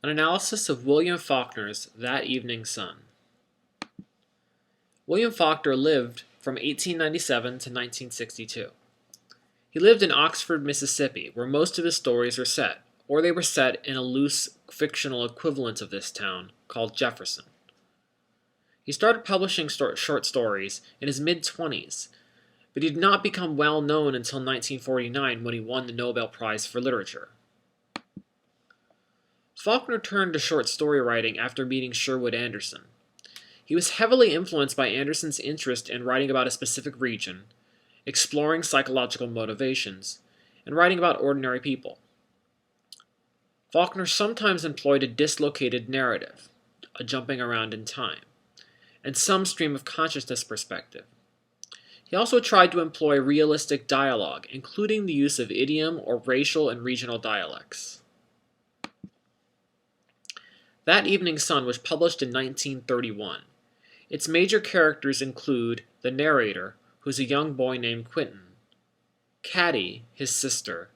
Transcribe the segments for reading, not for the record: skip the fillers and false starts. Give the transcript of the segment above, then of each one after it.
An analysis of William Faulkner's That Evening Sun. William Faulkner lived from 1897 to 1962. He lived in Oxford, Mississippi, where most of his stories are set, or they were set in a loose fictional equivalent of this town called Jefferson. He started publishing short stories in his mid-20s, but he did not become well known until 1949 when he won the Nobel Prize for Literature. Faulkner turned to short story writing after meeting Sherwood Anderson. He was heavily influenced by Anderson's interest in writing about a specific region, exploring psychological motivations, and writing about ordinary people. Faulkner sometimes employed a dislocated narrative, a jumping around in time, and some stream of consciousness perspective. He also tried to employ realistic dialogue, including the use of idiom or racial and regional dialects. That Evening Sun was published in 1931. Its major characters include the narrator, who's a young boy named Quentin, Caddy, his sister,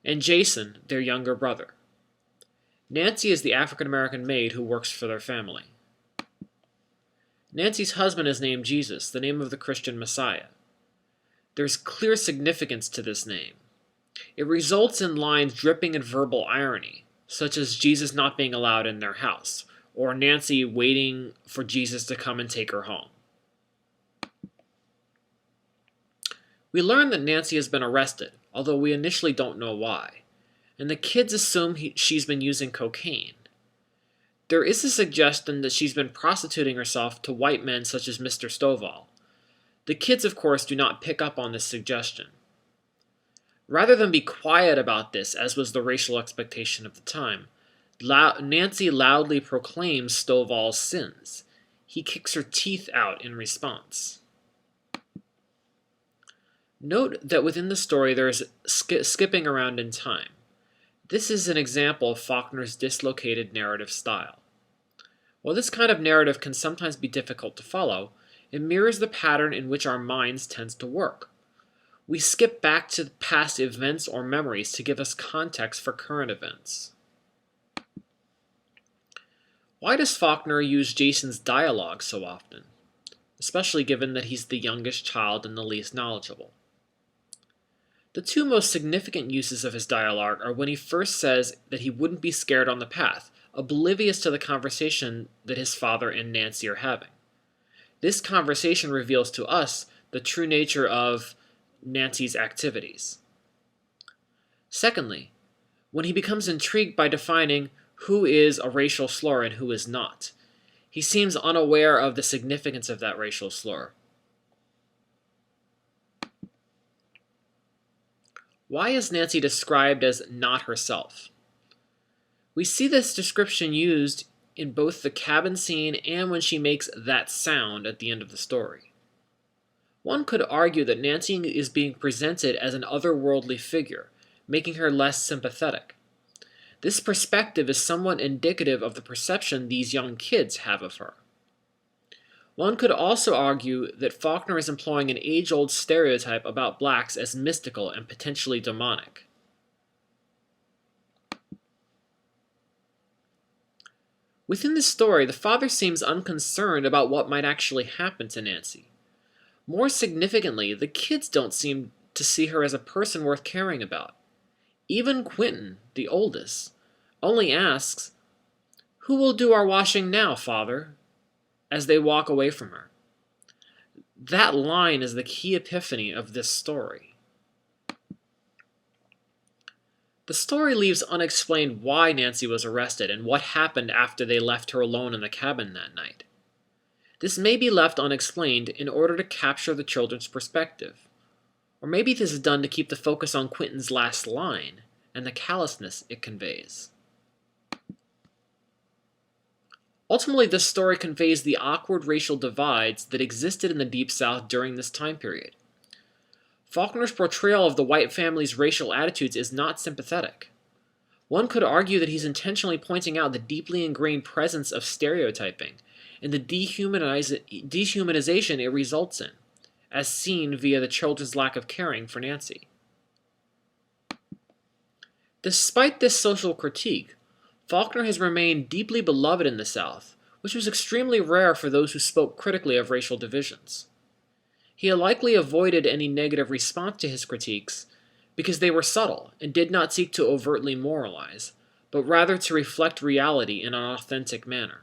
and Jason, their younger brother. Nancy is the African-American maid who works for their family. Nancy's husband is named Jesus, the name of the Christian Messiah. There's clear significance to this name. It results in lines dripping in verbal irony, such as Jesus not being allowed in their house, or Nancy waiting for Jesus to come and take her home. We learn that Nancy has been arrested, although we initially don't know why, and the kids assume she's been using cocaine. There is a suggestion that she's been prostituting herself to white men such as Mr. Stovall. The kids, of course, do not pick up on this suggestion. Rather than be quiet about this, as was the racial expectation of the time, Nancy loudly proclaims Stovall's sins. He kicks her teeth out in response. Note that within the story there is skipping around in time. This is an example of Faulkner's dislocated narrative style. While this kind of narrative can sometimes be difficult to follow, it mirrors the pattern in which our minds tend to work. We skip back to past events or memories to give us context for current events. Why does Faulkner use Jason's dialogue so often, especially given that he's the youngest child and the least knowledgeable? The two most significant uses of his dialogue are when he first says that he wouldn't be scared on the path, oblivious to the conversation that his father and Nancy are having. This conversation reveals to us the true nature of Nancy's activities. Secondly, when he becomes intrigued by defining who is a racial slur and who is not, he seems unaware of the significance of that racial slur. Why is Nancy described as not herself? We see this description used in both the cabin scene and when she makes that sound at the end of the story. One could argue that Nancy is being presented as an otherworldly figure, making her less sympathetic. This perspective is somewhat indicative of the perception these young kids have of her. One could also argue that Faulkner is employing an age-old stereotype about blacks as mystical and potentially demonic. Within this story, the father seems unconcerned about what might actually happen to Nancy. More significantly, the kids don't seem to see her as a person worth caring about. Even Quentin, the oldest, only asks, "Who will do our washing now, Father?" as they walk away from her. That line is the key epiphany of this story. The story leaves unexplained why Nancy was arrested and what happened after they left her alone in the cabin that night. This may be left unexplained in order to capture the children's perspective. Or maybe this is done to keep the focus on Quentin's last line and the callousness it conveys. Ultimately, this story conveys the awkward racial divides that existed in the Deep South during this time period. Faulkner's portrayal of the white family's racial attitudes is not sympathetic. One could argue that he's intentionally pointing out the deeply ingrained presence of stereotyping and the dehumanization it results in, as seen via the children's lack of caring for Nancy. Despite this social critique, Faulkner has remained deeply beloved in the South, which was extremely rare for those who spoke critically of racial divisions. He likely avoided any negative response to his critiques because they were subtle and did not seek to overtly moralize, but rather to reflect reality in an authentic manner.